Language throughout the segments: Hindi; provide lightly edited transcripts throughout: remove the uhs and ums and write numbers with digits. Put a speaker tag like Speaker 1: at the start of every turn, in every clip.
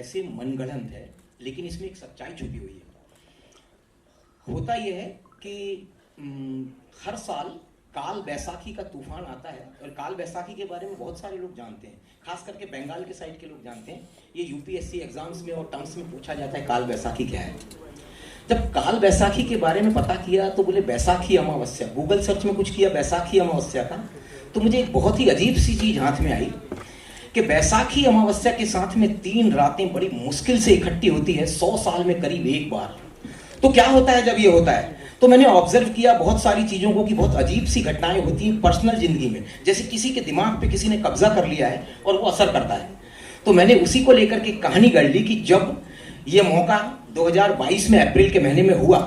Speaker 1: वैसे मनगढ़ंत है, लेकिन इसमें एक सच्चाई छुपी हुई है। होता यह है कि हर साल काल बैसाखी का तूफान आता है, और काल बैसाखी के बारे में बहुत सारे लोग जानते हैं, खास करके बंगाल के साइड के लोग जानते हैं। ये यूपीएससी एग्जाम्स में और टर्म्स में पूछा जाता है काल बैसाखी क्या है। जब काल बैसाखी के बारे में पता किया तो बोले बैसाखी अमावस्या, गूगल सर्च में कुछ किया बैसाखी अमावस्या का, तो मुझे एक बहुत ही अजीब सी चीज हाथ में आई कि बैसाखी अमावस्या के साथ में 3 रातें बड़ी मुश्किल से इकट्ठी होती है 100 साल में करीब एक बार। तो क्या होता है जब ये होता है? तो मैंने ऑब्जर्व किया बहुत सारी चीजों को कि बहुत अजीब सी घटनाएं होती हैं पर्सनल जिंदगी में, जैसे किसी के दिमाग पे किसी ने कब्जा कर लिया है और वो असर करता है। तो मैंने उसी को लेकर के कहानी गढ़ ली कि जब ये मौका 2022 में अप्रैल के महीने में हुआ,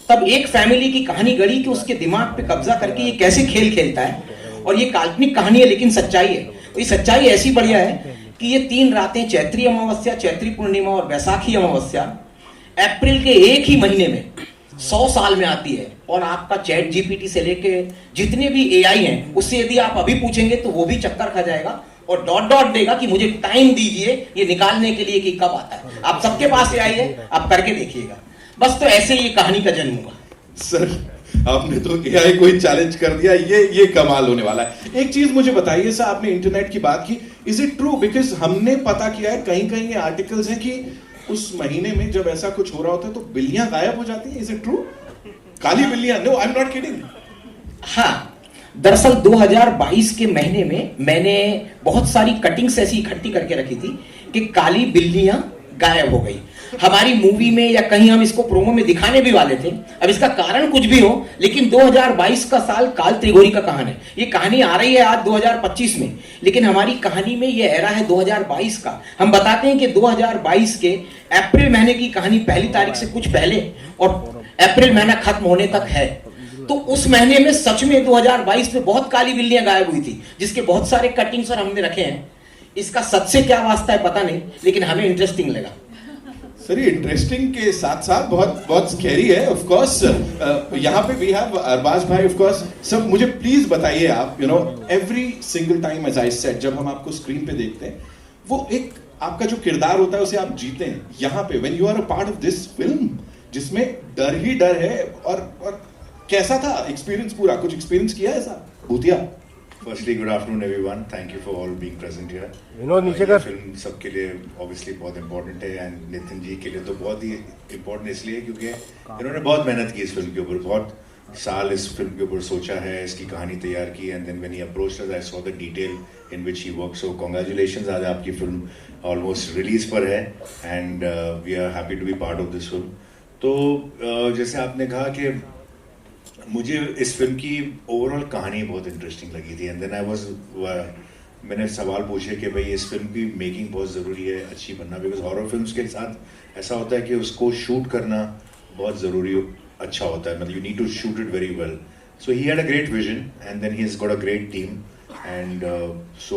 Speaker 1: तब एक फैमिली की कहानी गढ़ी कि उसके दिमाग पे कब्जा करके ये कैसे खेल खेलता है। और ये काल्पनिक कहानी है लेकिन सच्चाई है। तो ये सच्चाई ऐसी बढ़िया है कि ये 3 रातें चैत्री अमावस्या, चैत्री पूर्णिमा और बैसाखी अमावस्या अप्रैल के एक ही महीने में 100 साल में आती है। और आपका चैट जीपीटी से लेके जितने भी एआई हैं उससे यदि आप अभी पूछेंगे तो वो भी चक्कर खा जाएगा और डॉट डॉट देगा कि मुझे टाइम दीजिए ये निकालने के लिए कि कब आता है। आप सबके पास एआई है, आप करके देखिएगा। बस तो ऐसे ही कहानी का जन्म हुआ।
Speaker 2: सर आपने तो एआई को ही चैलेंज कर दिया, ये कमाल होने वाला है। एक चीज मुझे बताइए सर, आपने इंटरनेट की बात की, इज इट ट्रू? बिकॉज हमने पता किया है कहीं कहीं ये आर्टिकल्स हैं कि उस महीने में जब ऐसा कुछ हो रहा होता है तो बिल्लियां गायब हो जाती हैं। Is it true? काली बिल्लियां? No, I am not kidding.
Speaker 1: हाँ, दरअसल 2022 के महीने में मैंने बहुत सारी कटिंग्स ऐसी इकट्ठी करके रखी थी कि काली बिल्लियां गायब हो गई। हमारी मूवी में या कहीं हम इसको प्रोमो में दिखाने भी वाले थे। अब इसका कारण कुछ भी हो, लेकिन 2022 का साल काल त्रिगोरी का कहानी है। ये कहानी आ रही है आज 2025 में, लेकिन हमारी कहानी में ये एरा है 2022 का। हम बताते हैं कि 2022 के अप्रैल महीने की कहानी पहली तारीख से कुछ पहले और अप्रैल महीना खत्म होने तक है। तो उस महीने में सच में 2022 में बहुत काली बिल्लियां गायब हुई थी, जिसके बहुत सारे कटिंग्स और हमने रखे हैं। इसका सच से क्या वास्ता है पता नहीं, लेकिन हमें इंटरेस्टिंग लगा।
Speaker 2: सर ये इंटरेस्टिंग के साथ साथ बहुत बहुत स्कैरी है। ऑफ कोर्स यहाँ पे वी हैव अरबाज भाई। ऑफ कोर्स सर मुझे प्लीज बताइए आप, you know every single time as I said, जब हम आपको स्क्रीन पे देखते हैं वो एक आपका जो किरदार होता है उसे आप जीते हैं। यहाँ पे when you are a part of this film जिसमें डर ही डर है, और कैसा था एक्सपीरियंस पूरा? कुछ एक्सपीरियंस किया है सर भूतिया?
Speaker 3: Firstly, good afternoon everyone. Thank you for all being present here.
Speaker 4: नीचे
Speaker 3: ये
Speaker 4: कर।
Speaker 3: फिल्म सबके लिए obviously बहुत important है, एंड नितिन जी के लिए तो बहुत ही important इसलिए क्योंकि इन्होंने बहुत मेहनत की इस फिल्म के ऊपर, बहुत साल इस फिल्म के ऊपर सोचा है, इसकी कहानी तैयार की, and then when he approached us I saw the detail in which he work. So congratulations, आज आपकी फिल्म ऑलमोस्ट रिलीज पर है and we are happy to be part of this film. तो जैसे आपने कहा कि मुझे इस फिल्म की ओवरऑल कहानी बहुत इंटरेस्टिंग लगी थी, एंड देन आई वाज मैंने सवाल पूछे कि भाई इस फिल्म की मेकिंग बहुत ज़रूरी है, अच्छी बनना, बिकॉज हॉरर फिल्म्स के साथ ऐसा होता है कि उसको शूट करना बहुत ज़रूरी अच्छा होता है, मतलब you need to shoot it very well. So he had a great vision and then he has got a great team, and so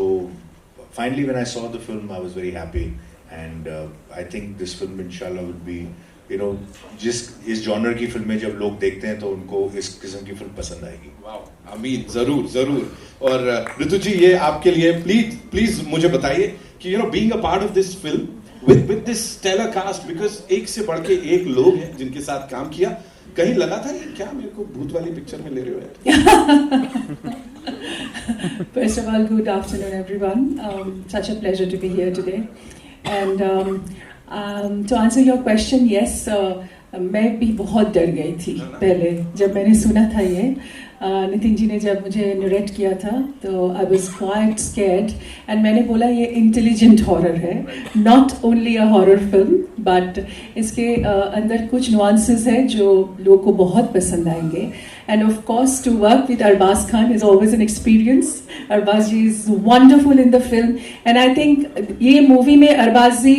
Speaker 3: finally when I saw the film I was very happy, and I think this film इंशाल्लाह वुड बी, यू नो, इस जॉनर की फिल्में जब लोग देखते हैं तो उनको इस किस्म की फिल्म पसंद आएगी।
Speaker 2: वाह अमीन, जरूर जरूर। और ऋतु जी ये आपके लिए प्लीज मुझे बताइए कि you know being a part of this film with this stellar cast, because एक से बढ़ के एक लोग हैं जिनके साथ काम किया, कहीं लगा था कि क्या मेरे को भूत वाली पिक्चर में ले रहे हो यार?
Speaker 5: First of all, good afternoon everyone. Such a pleasure to be here today. And to answer your question, yes, मैं भी बहुत डर गई थी पहले जब मैंने सुना था ये। नितिन जी ने जब मुझे नरेट किया था तो I was quite scared, and मैंने बोला ये इंटेलिजेंट हॉरर है, not only a horror film, but इसके अंदर कुछ नुआंसेस है जो लोगों को बहुत पसंद आएंगे। And of course to work with Arbaaz Khan is always an experience. Arbaaz ji is wonderful in the film, and I think ये मूवी में अरबाज जी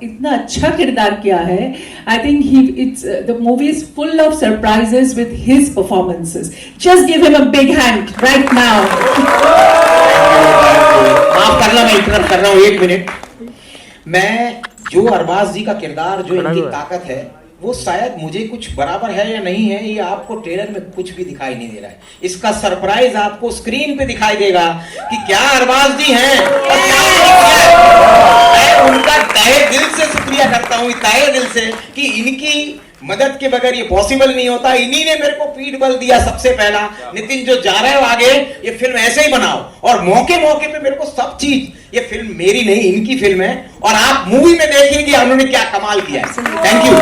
Speaker 5: इतना अच्छा किरदार किया है। I think the movie is full of surprises with his performances. Just give him a big hand right now.
Speaker 1: माफ करना, मैं इंटरप्ट कर रहा हूं 1 मिनट। मैं जो अरबाज जी का किरदार, जो इनकी ताकत है, वो शायद मुझे कुछ बराबर है या नहीं है, ये आपको ट्रेलर में कुछ भी दिखाई नहीं दे रहा है। इसका सरप्राइज आपको स्क्रीन पे दिखाई देगा कि क्या अरबाज जी हैं और क्या उन्होंने किया है। मैं उनका तहे दिल से शुक्रिया करता हूँ, तहे दिल से, कि इनकी मदद के बगैर ये पॉसिबल नहीं होता। इन्हीं ने मेरे को पीठ बल दिया सबसे पहला, नितिन जो जा रहे हो आगे, ये फिल्म ऐसे ही बनाओ। और मौके मौके पे मेरे को सब चीज, ये फिल्म मेरी नहीं इनकी फिल्म है, और आप मूवी में देखेंगे उन्होंने क्या कमाल किया है। थैंक यू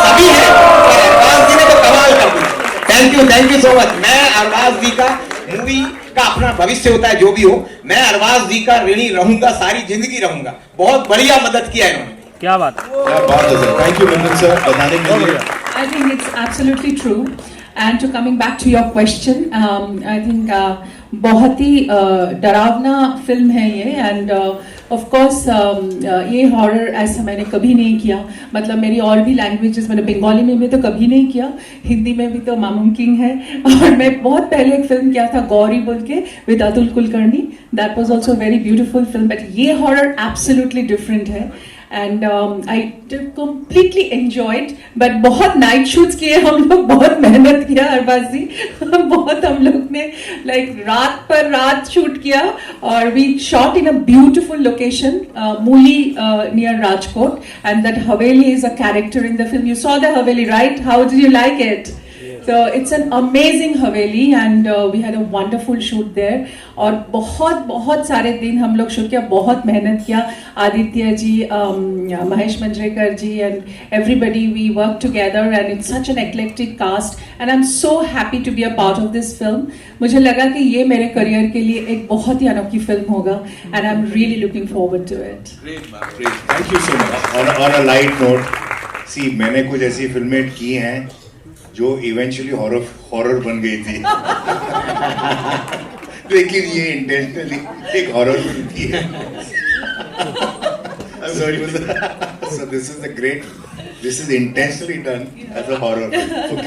Speaker 1: सभी है, और अरबाज जी ने तो कमाल कर दिया। Thank you so much. मैं अरबाज जी का, मूवी का अपना भविष्य होता है जो भी हो, मैं अरबाज जी का ऋणी रहूंगा, सारी जिंदगी रहूंगा। बहुत बढ़िया मदद किया है इन्होंने।
Speaker 2: क्या बात है sir. Thank you Nandan sir बताने के लिए।
Speaker 5: I think it's absolutely true. And to coming back to your question, I think बहुत ही डरावना फिल्म है ये, and of course ये हॉरर ऐसा मैंने कभी नहीं किया। मतलब मेरी और भी लैंग्वेजेस, मैंने बंगाली में भी तो कभी नहीं किया, हिंदी में भी तो नामुमकिन है। और मैं बहुत पहले एक फिल्म किया था गौरी बोल के with Atul Kulkarni, that was also very beautiful film, but ये हॉरर एब्सोल्युटली डिफरेंट है। And I completely enjoyed, but बहुत नाइट शूट्स किए हम लोग, बहुत मेहनत किया अरबाज जी बहुत हम लोग ने लाइक रात पर रात शूट किया, और we shot in a beautiful location Muli near Rajkot, and that haveli is a character in the film. You saw the haveli, right? How did you like it? So it's an amazing Haveli, and we had a wonderful shoot there, और बहुत सारे दिन हम लोग शूट किया, बहुत मेहनत किया। आदित्य जी, महेश मंजरेकर जी, and everybody we worked together, and it's such an eclectic cast, and I'm so happy to be a part of this film. मुझे लगा कि ये मेरे करियर के लिए एक बहुत ही अनोखी फिल्म होगा, and I'm really looking forward to it.
Speaker 3: Great. Thank you so much. On a light note, see, मैंने कुछ ऐसी फिल्में की हैं जो इवेंचुअली हॉरर बन गई थी लेकिन ये इंटेंशनली एक हॉरर फिल्म थी। Sorry, so this is intentionally done as a horror film,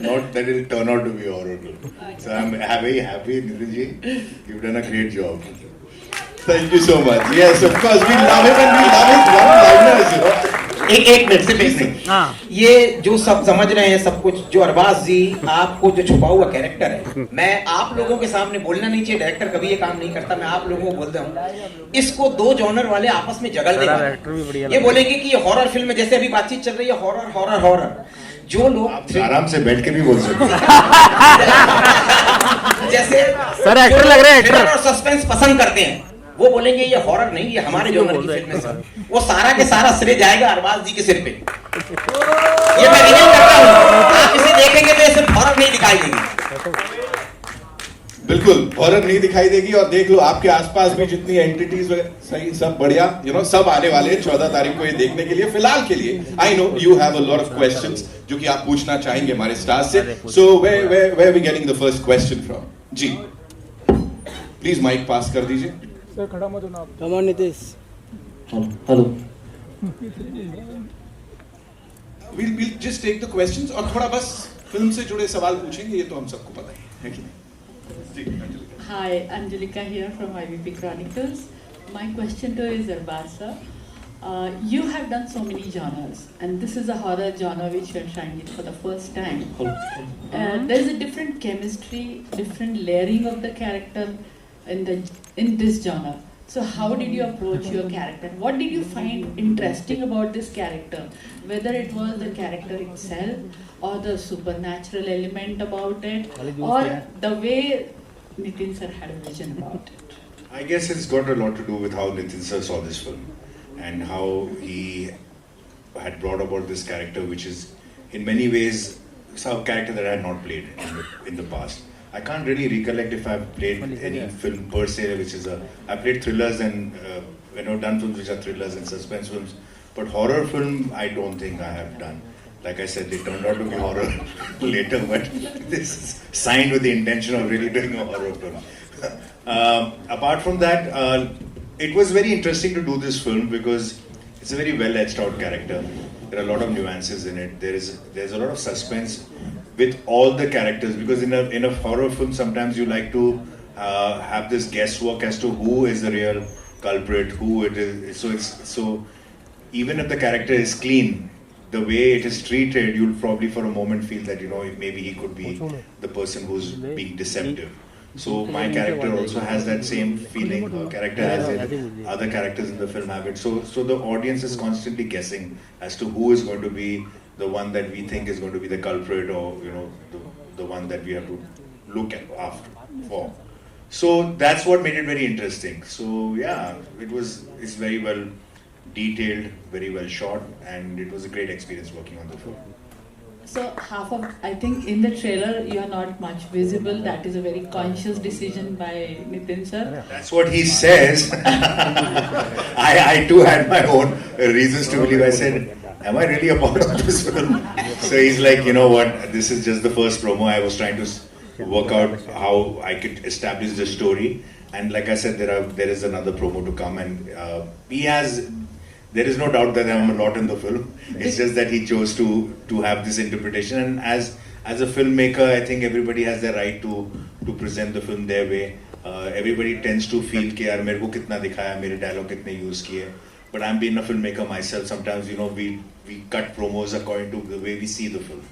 Speaker 3: not that it will turn out to be a horror film. So I'm very happy, Nitin ji, you've done a great job.
Speaker 2: Thank you so much. Yes, of course, we love it, and we love his one-liners, you know.
Speaker 1: एक मिनट से बेसिक, ये जो सब समझ रहे हैं सब कुछ, जो अरबाज जी आपको जो छुपा हुआ कैरेक्टर है, मैं आप लोगों के सामने बोलना नहीं चाहिए, डायरेक्टर कभी ये काम नहीं करता, मैं आप लोगों को बोलता हूँ, इसको दो जॉनर वाले आपस में जगड़ देंगे। ये बोलेंगे कि ये हॉरर फिल्म है, जैसे अभी बातचीत चल रही है हॉरर हॉरर हॉरर, जो लोग
Speaker 3: आराम से बैठ के भी बोल सकते हैं
Speaker 1: जैसे
Speaker 4: सर एक्टर लग रहे हैं, एक्टर
Speaker 1: और सस्पेंस पसंद करते हैं, वो बोलेंगे ये हॉरर नहीं, ये हमारे जॉनर की फिल्म है सर। वो सारा के सारा श्रेय जाएगा अरबाज जी के सिर पे। ये मैं रिवील करता हूँ, आप इसे देखेंगे तो ये सिर्फ हॉरर नहीं दिखाई देगी।
Speaker 2: बिल्कुल हॉरर नहीं दिखाई देगी, और देख लो आपके आसपास भी जितनी एंटिटीज सही सब बढ़िया, सब आने वाले हैं 14 तारीख को ये देखने के लिए। फिलहाल के लिए I know you have a lot of questions जो कि आप पूछना चाहेंगे हमारे स्टार्स से, so where we getting the first question from? जी प्लीज माइक पास कर दीजिए।
Speaker 4: Come on, Nitish.
Speaker 1: Hello,
Speaker 2: we'll just take the questions, और थोड़ा बस फिल्म से जुड़े सवाल पूछेंगे, ये तो हम सबको पता ही है कि नहीं?
Speaker 6: Hi, Angelika here from IVP Chronicles. My question to you is Arbaz sir. You have done so many genres, and this is a horror genre which you are trying it for the first time. There is a different chemistry, different layering of the character in this genre. So how did you approach your character? What did you find interesting about this character? Whether it was the character itself, or the supernatural element about it, or the way Nitin sir had a vision about it.
Speaker 3: I guess it's got a lot to do with how Nitin sir saw this film and how he had brought about this character, which is in many ways a character that I had not played in the past. I can't really recollect if I've played any film per se, which is I played thrillers and done films which are thrillers and suspense films, but horror film I don't think I have done. Like I said, they turned out to be horror later, but this is signed with the intention of really doing a horror film. Apart from that, it was very interesting to do this film because it's a very well etched out character. There are a lot of nuances in it. There's a lot of suspense with all the characters, because in a horror film sometimes you like to have this guesswork as to who is the real culprit, who it is. So even if the character is clean, the way it is treated, you'll probably for a moment feel that, you know, maybe he could be the person who's being deceptive. So my character also has that same feeling. Her character has it. Other characters in the film have it. So the audience is constantly guessing as to who is going to be the one that we think is going to be the culprit, or, you know, the one that we have to look at for. So that's what made it very interesting. So yeah, it's very well detailed, very well shot, and it was a great experience working on the film.
Speaker 6: So I think in the trailer you are not much visible. That is a very conscious decision by Nitin sir.
Speaker 3: That's what he says. I too had my own reasons to believe. I said, am I really a part of this film? So he's like, you know what, this is just the first promo. I was trying to work out how I could establish the story. And like I said, there is another promo to come, and there is no doubt that I'm a lot in the film. It's just that he chose to have this interpretation. And as a filmmaker, I think everybody has the right to present the film their way. Everybody tends to feel कि यार मेरे को कितना दिखाया, मेरे dialogue कितने use किए. But I'm being a filmmaker myself. Sometimes, you know, we cut promos according to the way we see the film.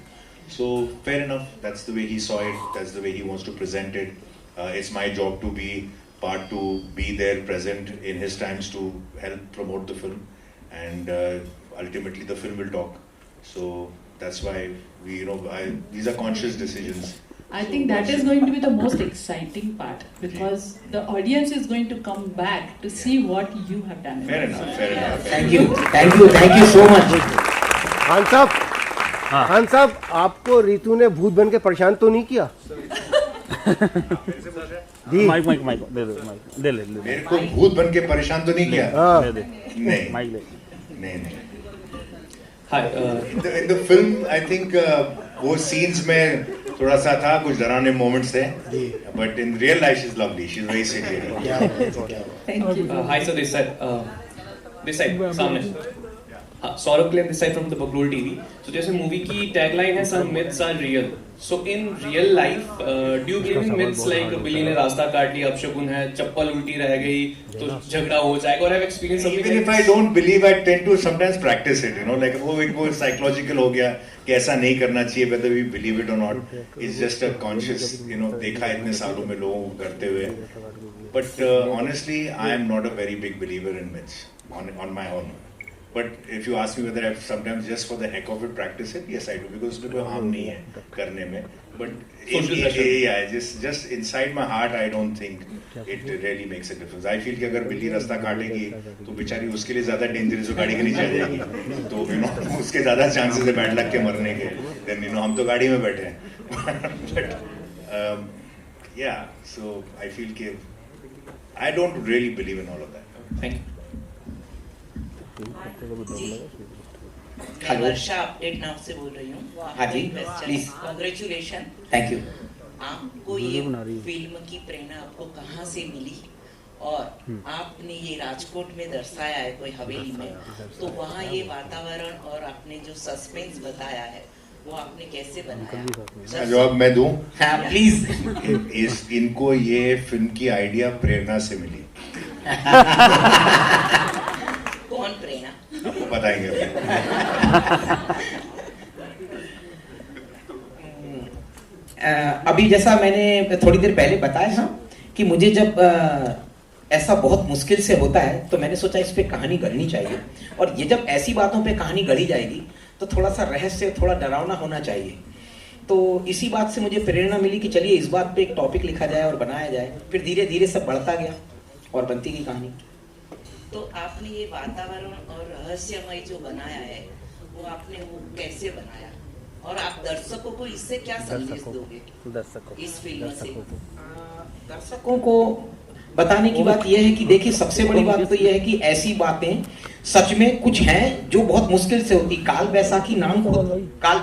Speaker 3: So fair enough. That's the way he saw it. That's the way he wants to present it. It's my job to be there, present in his times to help promote the film. And ultimately the film will talk. So that's why these are conscious decisions.
Speaker 6: I think that is going to be the most exciting part, because the audience is going to come back to see what you have done.
Speaker 3: Fair enough.
Speaker 1: Thank you so much.
Speaker 4: Khan साहब, आपको रितु ने भूत बन के परेशान तो नहीं किया?
Speaker 7: माइक दे ले।
Speaker 3: मेरे को भूत बन के परेशान तो नहीं किया? नहीं
Speaker 7: माइक ले।
Speaker 3: नहीं।
Speaker 1: Hi.
Speaker 3: In the film, I think वो scenes में थोड़ा सा था, कुछ डरावने moments थे. But in real life, she's lovely. She's very sweet.
Speaker 5: Thank you.
Speaker 8: Hi, so this side, सामने. Saurabh Claim this side from the Baglol TV. So जैसे मूवी की टैगलाइन है some myths are real. So in real life, do you believe in myths like बिल्ली ने रास्ता काट लिया, अपशगुन है, चप्पल उल्टी रह गई तो झगड़ा हो जाएगा, और have experienced something?
Speaker 3: Even if I don't believe, I tend to sometimes practice it. You know, like वो psychological हो गया कि ऐसा नहीं करना चाहिए, whether we believe it or not. It's just a conscious, you know, देखा इतने सालों में लोगों को करते हुए. But honestly, I am not a very big believer in myths on my own. But if you ask me whether I sometimes just for the heck of it practice it, yes I do, because उसमें कोई harm नहीं है करने में. But just inside my heart, I don't think it really makes a difference. I feel कि अगर बिल्ली रास्ता काटेगी तो बेचारी उसके लिए ज़्यादा dangerous गाड़ी के नीचे आ जाएगी, तो you know उसके ज़्यादा chances है बैड लग के मरने के. Then you know हम तो गाड़ी में बैठे हैं. But yeah, so I feel कि I don't really believe in all of that.
Speaker 8: Thank you.
Speaker 9: मैं वर्षा अपडेट नाम से बोल रही हूँ.
Speaker 1: हाँ जी, प्लीज.
Speaker 9: कांग्रेचुलेशन.
Speaker 1: Thank you.
Speaker 9: आपको ये फिल्म की प्रेरणा आपको कहाँ से मिली, और आपने ये राजकोट में दर्शाया है कोई हवेली में, तो वहाँ ये वातावरण और आपने जो सस्पेंस बताया है वो आपने कैसे बनाया?
Speaker 3: जवाब मैं दूं?
Speaker 1: हाँ प्लीज.
Speaker 3: इनको ये फिल्म की आइडिया प्रेरणा से मिली.
Speaker 9: कौन प्रेरणा?
Speaker 3: आपको बताएंगे.
Speaker 1: अभी जैसा मैंने थोड़ी देर पहले बताया था कि मुझे जब ऐसा बहुत मुश्किल से होता है तो मैंने सोचा इस पे कहानी गढ़नी चाहिए, और ये जब ऐसी बातों पे कहानी गढ़ी जाएगी तो थोड़ा सा रहस्य, थोड़ा डरावना होना चाहिए. तो इसी बात से मुझे प्रेरणा मिली कि चलिए इस बात पे एक टॉपिक लिखा जाए और बनाया जाए. फिर धीरे धीरे सब बढ़ता गया और बनती गई कहानी.
Speaker 9: तो आपने ये वातावरण और रहस्यमय जो बनाया है वो आपने वो कैसे बनाया, और आप दर्शकों को इससे क्या संदेश दोगे इस फिल्म से?
Speaker 1: दर्शकों को बताने की बात यह है कि देखिए सबसे बड़ी बात तो यह है कि ऐसी बातें सच में कुछ हैं जो बहुत मुश्किल से होती. काल बैसाखी नाम खुद, काल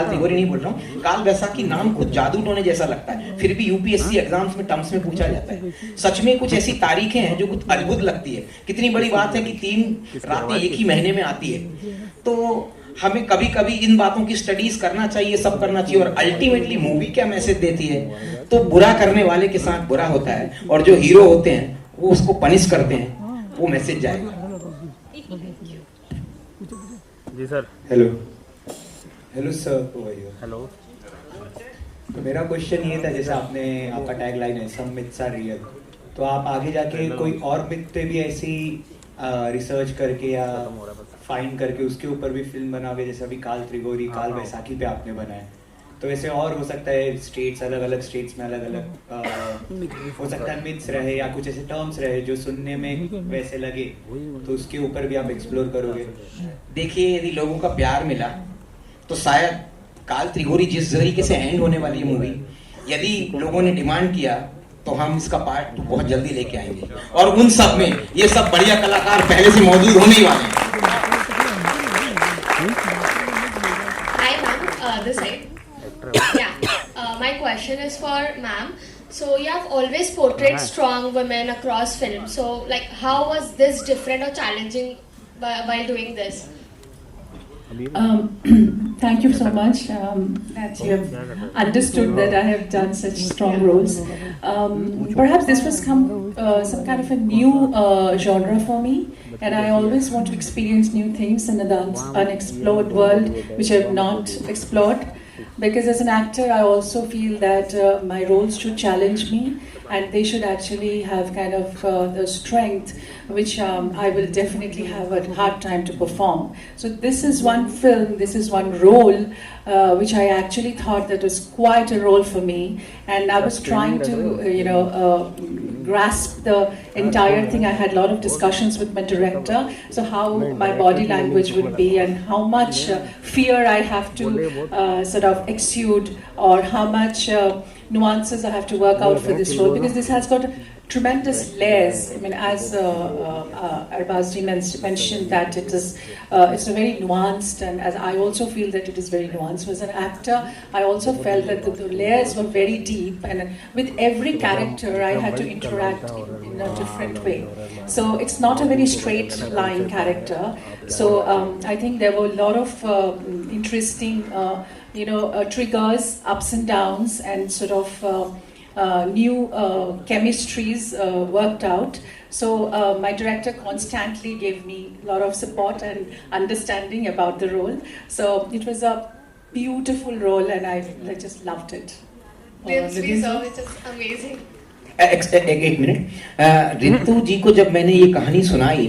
Speaker 1: तिगोरी नहीं बोल रहा हूँ, काल बैसाखी नाम खुद जादू टोने जैसा लगता है, फिर भी यूपीएससी एग्जाम्स में टर्म्स में पूछा जाता है. सच में कुछ ऐसी तारीखें हैं जो कुछ अद्भुत लगती है. कितनी बड़ी बात है कि 3 रातें एक ही महीने में आती है. तो हमें कभी कभी इन बातों की स्टडीज करना चाहिए, सब करना चाहिए. और अल्टीमेटली मूवी क्या मैसेज देती है, तो बुरा करने वाले के साथ बुरा होता है, और जो हीरो होते हैं वो उसको पनिश करते हैं, वो मैसेज जाएगा.
Speaker 7: जी sir.
Speaker 2: Hello.
Speaker 10: Hello sir.
Speaker 7: Hello.
Speaker 10: तो मेरा क्वेश्चन ये था, जैसे आपका टैग लाइन है सम मिथ्स आर रियल, तो आप आगे जाके कोई और मिथ पे भी ऐसी रिसर्च करके या फाइंड करके उसके ऊपर भी फिल्म बनाओगे, जैसे अभी काल त्रिगोरी काल बैसाखी पे आपने बनाया, तो ऐसे और हो सकता है स्टेट्स अलग अलग स्टेट्स में अलग अलग हो सकता है मिथ्स रहे या कुछ ऐसे टर्म्स रहे जो सुनने में वैसे लगे, तो उसके ऊपर भी आप एक्सप्लोर करोगे?
Speaker 1: देखिए, यदि लोगों का प्यार मिला तो शायद काल त्रिगोरी जिस तरीके से एंड होने वाली मूवी, यदि लोगों ने डिमांड किया तो हम इसका पार्ट बहुत जल्दी लेके आएंगे, और उन सब में ये सब बढ़िया कलाकार पहले से मौजूद होने ही वाले हैं।
Speaker 11: Hi ma'am, this side. Yeah, my question is for ma'am. So you have always portrayed strong women across film. So like, how was this different or challenging while doing this?
Speaker 5: Thank you so much that you have understood that I have done such strong roles. Perhaps this was some kind of a new genre for me, and I always want to experience new things in an unexplored world which I have not explored. Because as an actor, I also feel that my roles should challenge me, and they should actually have kind of the strength which I will definitely have a hard time to perform. So this is one film, this is one role which I actually thought that was quite a role for me, and I was trying to grasp the entire thing. I had a lot of discussions with my director, so how my body language would be and how much fear I have to sort of exude, or how much nuances I have to work out for this role, because this has got tremendous layers. I mean, as Arbaz ji mentioned that it's a very nuanced, and as I also feel that it is very nuanced. So as an actor, I also felt that the layers were very deep, and with every character I had to interact in a different way. So it's not a very straight line character. So I think there were a lot of interesting triggers, ups and downs, and sort of new chemistries worked out. So my director constantly gave me a lot of support and understanding about the role. So it was a beautiful role, and I just loved it.
Speaker 11: It's amazing.
Speaker 1: एक मिनट, रितु जी को जब मैंने ये कहानी सुनाई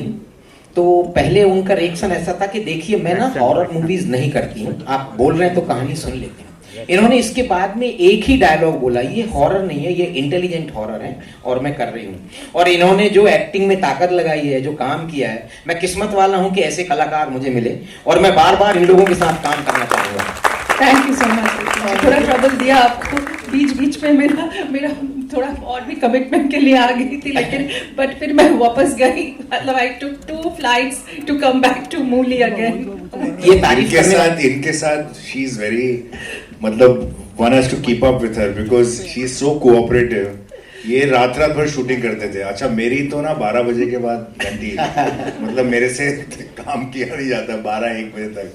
Speaker 1: तो पहले उनका रिएक्शन ऐसा था कि देखिए, मैं ना हॉरर मूवीज नहीं करती हूँ, आप बोल रहे हैं तो कहानी सुन लेते हैं। इन्होंने इसके बाद में एक ही डायलॉग बोला, ये हॉरर नहीं है, ये इंटेलिजेंट हॉरर है और मैं कर रही हूँ। और इन्होंने जो एक्टिंग में ताकत लगाई है, जो काम किया है, मैं किस्मत वाला हूँ कि ऐसे कलाकार मुझे मिले, और मैं बार बार इन लोगों के साथ काम करना चाहूँगा।
Speaker 5: Thank you so much. थोड़ा ट्रबल दिया आपको, बीच में मेरा थोड़ा और भी कमिटमेंट के लिए आ गई थी, लेकिन बट फिर मैं वापस गई। मतलब I took 2 flights to come back to मूली अगेन।
Speaker 1: ये तारीफ
Speaker 3: इनके साथ शी इज वेरी, मतलब one has to keep up with her because she is so cooperative. ये रात भर शूटिंग करते थे। अच्छा, मेरी तो ना 12 बजे के बाद घंटी मतलब मेरे से काम किया नहीं जाता 12-1 बजे तक।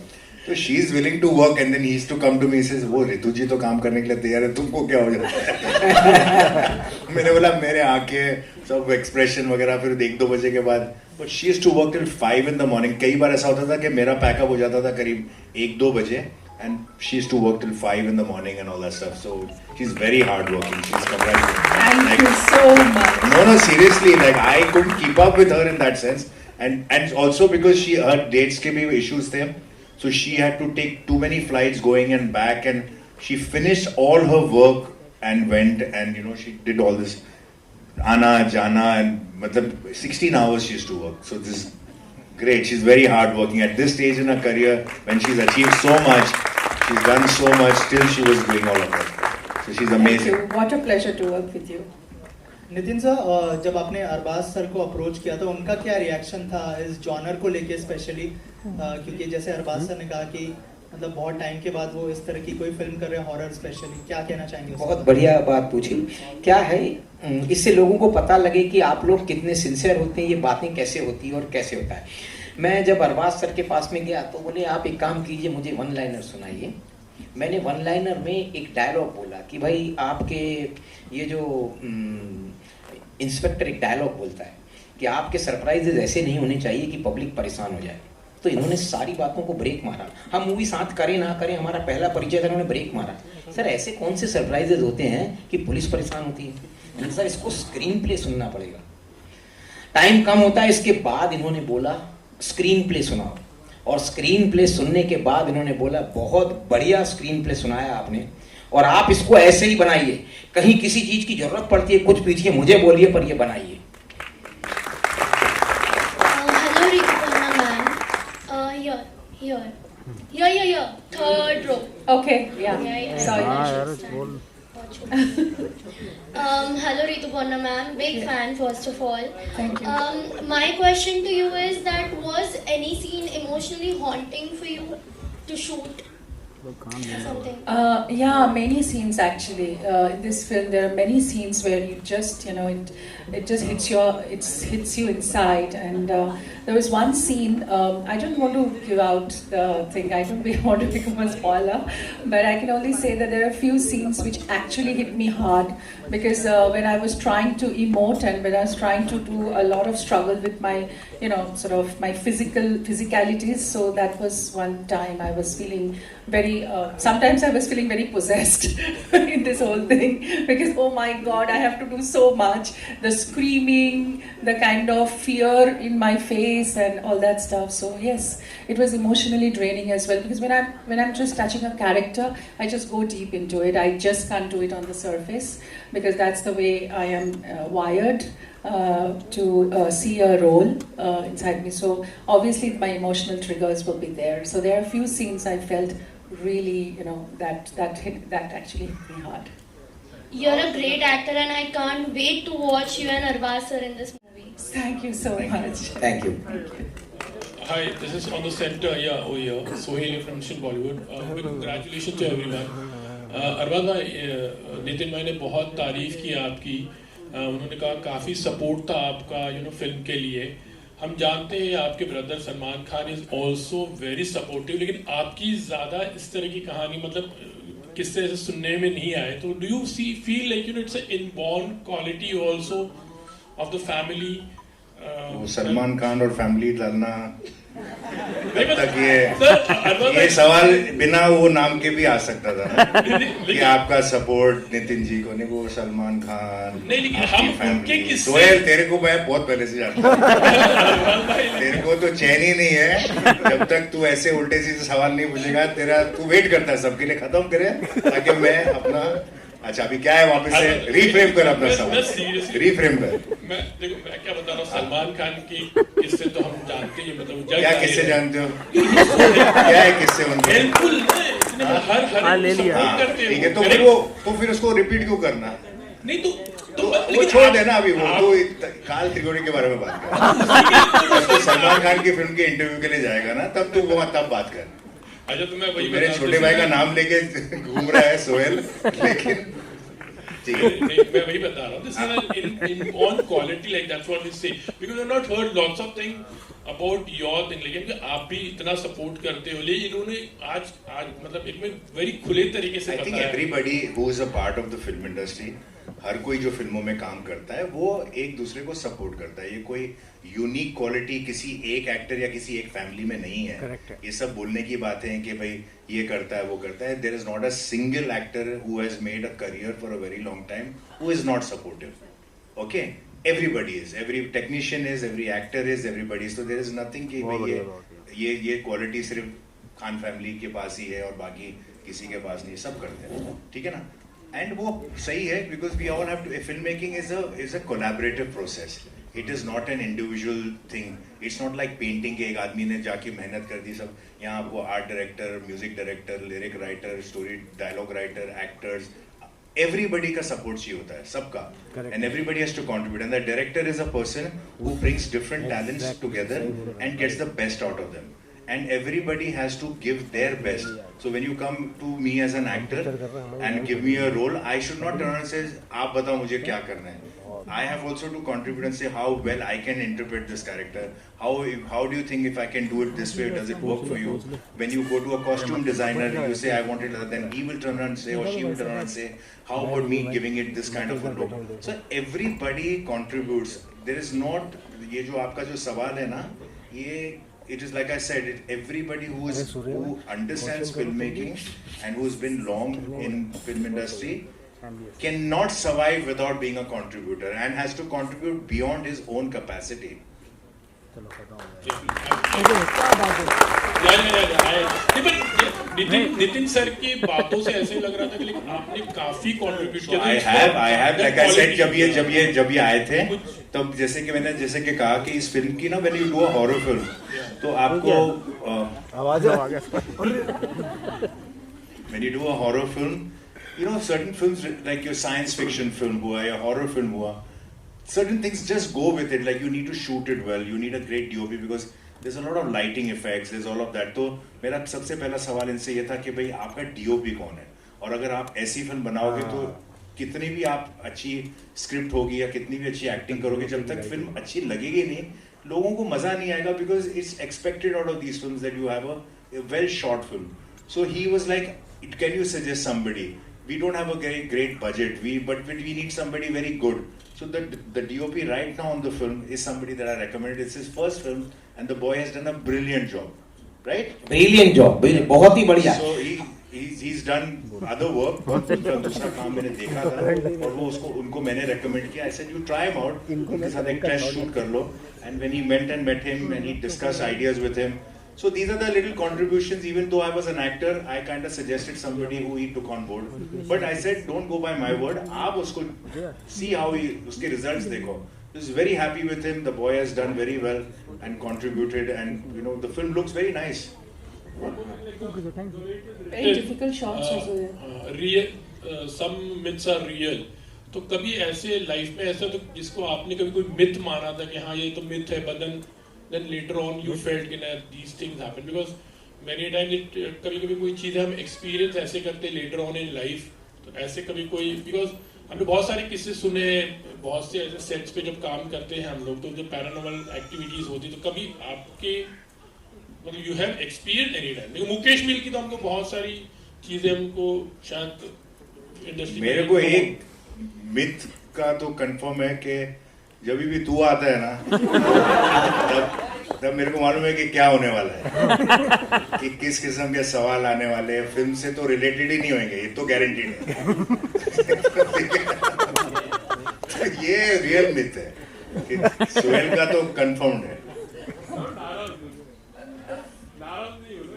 Speaker 3: तो she is willing to work and then he is to come to me, says वो रितु जी तो काम करने के लिए तैयार है, तुमको क्या हो जाता है? मैंने बोला मेरे आंखें सब एक्सप्रेशन वगैरह, फिर 1-2 बजे के बाद, but she is to work till 5 in the morning। कई बार ऐसा होता था कि मेरा पैकअप हो जाता था करीब 1-2 बजे, and she used to work till 5 in the morning and all that stuff. So she's very hardworking. She's congratulations.
Speaker 5: Thank you so much.
Speaker 3: No, seriously, like I couldn't keep up with her in that sense, and also because her dates ke bhi issues the, so she had to take too many flights going and back, and she finished all her work and went, and she did all this Ana Jana, and matlab 16 hours she used to work. So this is great. She's very hardworking at this stage in her career when she's achieved so much. She's done so much. Still, she was doing all of that. So she's amazing.
Speaker 5: Thank you. What a pleasure to work with you.
Speaker 12: Nitin sir, जब आपने अरबाज सर को अप्रोच किया था, उनका क्या रिएक्शन था इस जॉनर को लेके स्पेशली? क्योंकि जैसे अरबाज सर ने कहा कि मतलब बहुत टाइम के बाद वो इस तरह की कोई फिल्म कर रहे हैं हॉरर स्पेशली, क्या कहना चाहेंगे?
Speaker 1: बहुत बढ़िया बात पूछी। क्या है, इससे लोगों को पता लगे कि आप लोग कितने सिंसियर होते हैं, ये बातें कैसे होती है और कैसे होता है। मैं जब अरबाज सर के पास में गया तो बोले आप एक काम कीजिए, मुझे 1 लाइनर सुनाइए। मैंने 1 लाइनर में एक डायलॉग बोला कि भाई आपके ये जो इंस्पेक्टर एक डायलॉग बोलता है कि आपके सरप्राइजेज ऐसे नहीं होने चाहिए कि पब्लिक परेशान हो जाए। तो इन्होंने सारी बातों को ब्रेक मारा। हम मूवी साथ करें ना करें, हमारा पहला परिचय था, इन्होंने ब्रेक मारा। सर ऐसे कौन से सरप्राइजेज होते हैं कि पुलिस परेशान होती है? सर इसको स्क्रीन प्ले सुनना पड़ेगा, टाइम कम होता है। इसके बाद इन्होंने बोला स्क्रीन प्ले सुनाओ, और स्क्रीन प्ले सुनने के बाद इन्होंने बोला बहुत बढ़िया स्क्रीन प्ले सुनाया आपने, और आप इसको ऐसे ही बनाइए, कहीं किसी चीज की जरूरत पड़ती है कुछ पूछिए, मुझे बोलिए, पर ये बनाइए।
Speaker 11: Hello Rituparna ma'am, here, third row.
Speaker 5: Okay, yeah.
Speaker 11: Sorry. Hello Rituparna ma'am, big fan first of all.
Speaker 5: Thank you.
Speaker 11: My question to you is that was any scene emotionally haunting for you to shoot? Something.
Speaker 5: Yeah, many scenes actually. In this film, there are many scenes where you just, it just hits you inside. And there was one scene. I don't want to give out the thing. I don't want to become a spoiler, but I can only say that there are a few scenes which actually hit me hard because when I was trying to emote and when I was trying to do a lot of struggle with my, sort of my physicalities. So that was one time I was feeling very. Sometimes I was feeling very possessed in this whole thing because oh my God, I have to do so much. The screaming, the kind of fear in my face, and all that stuff. So yes, it was emotionally draining as well because when I'm just touching a character, I just go deep into it. I just can't do it on the surface because that's the way I am wired. To see a role inside me. So obviously my emotional triggers will be there. So there are a few scenes I felt really, that actually hit me hard.
Speaker 11: You're a great actor and I can't wait to watch you and Arbaz sir in this movie.
Speaker 5: Thank you so much.
Speaker 1: Thank you.
Speaker 13: Hi, this is on the center, over here, Sohail from Mission Bollywood. Congratulations to everyone. Arbaz bhai, Nitin भाई ने बहुत तारीफ की आपकी। उन्होंने कहा काफ़ी सपोर्ट था आपका फिल्म के लिए। हम जानते हैं आपके brother Salman Khan is also very supportive, लेकिन आपकी ज़्यादा इस तरह की कहानी मतलब किससे ऐसे सुनने में नहीं आए। तो do you feel like it's inborn quality also of the family?
Speaker 3: Salman Khan और फैमिली डालना तक ये सवाल बिना वो नाम के भी आ सकता था कि आपका सपोर्ट नितिन जी को नहीं, वो सलमान खान आपकी फैमिली। सोहेल तेरे को मैं बहुत पहले से जानता हूँ, तेरे को तो चैन ही नहीं है जब तक तू ऐसे उल्टे सीधे सवाल नहीं पूछेगा। तेरा तू वेट करता है सबके लिए खत्म करे ताकि मैं अपना अच्छा अभी क्या है वापस से रीफ्रेम कर अपना सवाल, रीफ्रेम कर।
Speaker 13: मैं क्या बता रहा हूँ, सलमान खान की किस्से तो हम जानते हैं, मतलब
Speaker 3: क्या किस्से जानते हो? क्या है किस्से उनके?
Speaker 13: बिल्कुल हर
Speaker 7: ले लिया।
Speaker 3: ठीक है, तो फिर उसको रिपीट क्यों करना?
Speaker 13: नहीं तो
Speaker 3: वो छोड़ देना अभी, वो तो काल त्रिकोणी के बारे में बात कर। तो सलमान खान की फिल्म के इंटरव्यू के लिए जाएगा ना, तब तू वो तब बात कर।
Speaker 13: अच्छा तो मैं वही
Speaker 3: मेरे छोटे भाई का नाम लेके घूम रहा है सोहेल, लेकिन
Speaker 13: मैं वही बता रहा हूँ, this is in on quality, like that's what we say, because I've not heard lots of things about your thing, लेकिन आप भी इतना सपोर्ट करते हो, लेकिन इन्होंने आज मतलब एक में वेरी खुले तरीके से
Speaker 3: I think everybody who is a part of the film industry, हर कोई जो फिल्मों में काम करता है वो एक दूसरे को सपोर्ट करता है। ये कोई यूनिक क्वालिटी किसी एक एक्टर या किसी एक फैमिली में नहीं है। Correct. ये सब बोलने की बातें हैं कि भाई ये करता है वो करता है। There is not a single actor who has made a career for a very long time who is not supportive. Okay, everybody is, every technician is, every actor is, everybody is. So there is nothing कि भाई ये क्वालिटी सिर्फ खान फैमिली के पास ही है और बाकी किसी के पास नहीं, सब करते हैं, ठीक है ना? एंड वो सही है because we all have to, film making is a collaborative process, it is not an individual thing, it's not like painting के एक आदमी ने जाके मेहनत कर दी सब। यहाँ आपको art director, music director, lyric writer, story dialogue writer, actors, everybody का सपोर्ट चाहिए होता है सबका, and everybody has to contribute, and the director is a person who brings different talents together and gets the best out of them, and everybody has to give their best. So when you come to me as an actor and give me a role, I should not turn and say aap batao mujhe kya karna hai. I have also to contribute and say how well I can interpret this character, how do you think if I can do it this way, does it work for you? When you go to a costume designer, you say I want it, then he will turn around and say, or she will turn around and say, how about me giving it this kind of a look? So everybody contributes. There is not, ये जो आपका जो सवाल है ना, ये it is like I said, everybody who understands filmmaking and who's been long in film industry cannot survive without being a contributor and has to contribute beyond his own capacity.
Speaker 13: Nitin sir की बातों से ऐसे लग रहा था कि आपने काफी कंट्रीब्यूट किया।
Speaker 3: I have like I said जब ये आए थे तब जैसे कि कहा कि इस फिल्म की ना when you do a horror film तो आपको when you do a horror film, you know, certain films like your science fiction film हुआ या horror film हुआ, certain things just go with it. Like you need to shoot it well, you need a great DOP because there's a lot of lighting effects, there's all of that. तो मेरा सबसे पहला सवाल इनसे ये था कि भाई आपका DOP कौन है, और अगर आप ऐसी फिल्म बनाओगे तो कितनी भी आप अच्छी स्क्रिप्ट होगी या कितनी भी अच्छी एक्टिंग करोगे, जब तक फिल्म अच्छी लगेगी नहीं, लोगों को मजा नहीं आएगा, because it's expected out of these films that you have a well short film. So he was like, can you suggest somebody? We don't have a very great budget, but we need somebody very good. So the DOP right now on the film is somebody that I recommended. It's his first film, and the boy has done a brilliant job, right?
Speaker 1: Brilliant job, बहुत ही बढ़िया.
Speaker 3: So he's done other work. उसका दूसरा काम मैंने देखा था और वो उनको मैंने recommend किया. I said you try him out. उनके साथ एक test shoot कर लो. And when he went and met him and he discussed ideas with him. So these are the little contributions. Even though I was an actor, I kind of suggested somebody who he took on board. But I said, don't go by my word. आप उसको see how उसके results देखो. I was very happy with him. The boy has done very well and contributed, and you know the film looks very nice.
Speaker 5: Very difficult shots also.
Speaker 13: Real, some myths are real. तो कभी ऐसे लाइफ में ऐसा तो जिसको आपने कभी कोई मिथ माना था कि हाँ ये तो मिथ है, but then later on you felt that these things happen, because many times कभी कोई चीज़ हम experience ऐसे करते later on in life. तो ऐसे कभी कोई, because हमने बहुत सारे किस्से सुने, बहुत से ऐसे सेट्स पे जब काम करते हैं हम लोग, तो जो पैरानॉर्मल एक्टिविटीज होती, तो कभी आपके मतलब you have experienced any time? लेकिन मुकेश मिल की तो हमको बहुत सारी चीजें हमको शायद इंडस्ट्री
Speaker 3: मेरे को एक मिथ का तो कंफर्म है कि जब भी तू आता है ना तब मेरे को मालूम है कि क्या होने वाला है, कि किस किस्म के सवाल आने वाले हैं. फिल्म से तो रिलेटेड ही नहीं होंगे, ये तो गारंटीड है. तो ये रियल मिथ है कि सोहेल का तो कंफर्म्ड है.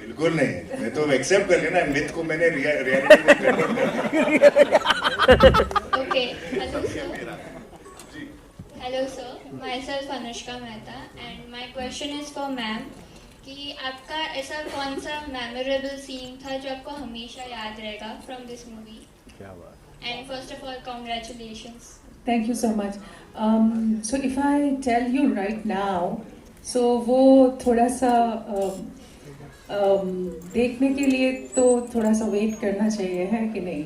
Speaker 3: बिल्कुल नहीं है, मैं तो एक्सेप्ट कर लेना मिथ को, मैंने रियलिटी में कन्वर्ट कर दिया.
Speaker 11: Okay, hello sir, my self Anushka Mehta and my question is for ma'am कि आपका ऐसा कौन सा मेमोरेबल सीन था जो आपको हमेशा याद रहेगा फ्रॉम दिस मूवी? क्या बात. And first of all congratulations.
Speaker 5: Thank you so much. So if I tell you right now, so वो थोड़ा सा देखने के लिए तो थोड़ा सा वेट करना चाहिए, है कि नहीं?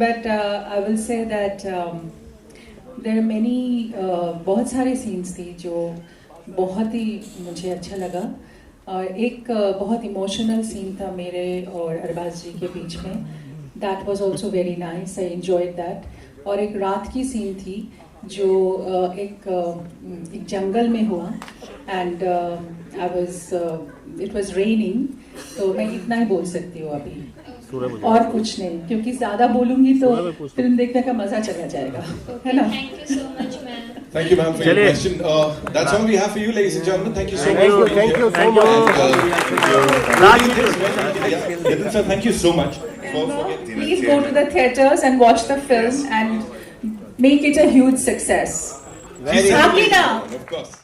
Speaker 5: But I will say that there are many, बहुत सारे सीन्स थी जो बहुत ही मुझे अच्छा लगा. और एक बहुत इमोशनल सीन था मेरे और अरबाज जी के बीच में. That was also very nice, I enjoyed that. और एक रात की सीन थी जो एक जंगल में हुआ, एंड इट वाज रेनिंग. तो मैं इतना ही बोल सकती हूँ अभी, और कुछ नहीं, क्योंकि ज्यादा बोलूंगी तो फिल्म देखने का मजा चला जाएगा, है ना?
Speaker 11: Thank you so much ma'am.
Speaker 2: Thank you, ma'am, for your question. That's all we have for you, ladies and gentlemen. Thank you so much.
Speaker 4: Thank you so much.
Speaker 2: Nitin sir, thank you so much.
Speaker 5: Please go to the theaters and watch the film and make it a huge success.
Speaker 2: Very
Speaker 5: Happy now.
Speaker 2: Of course.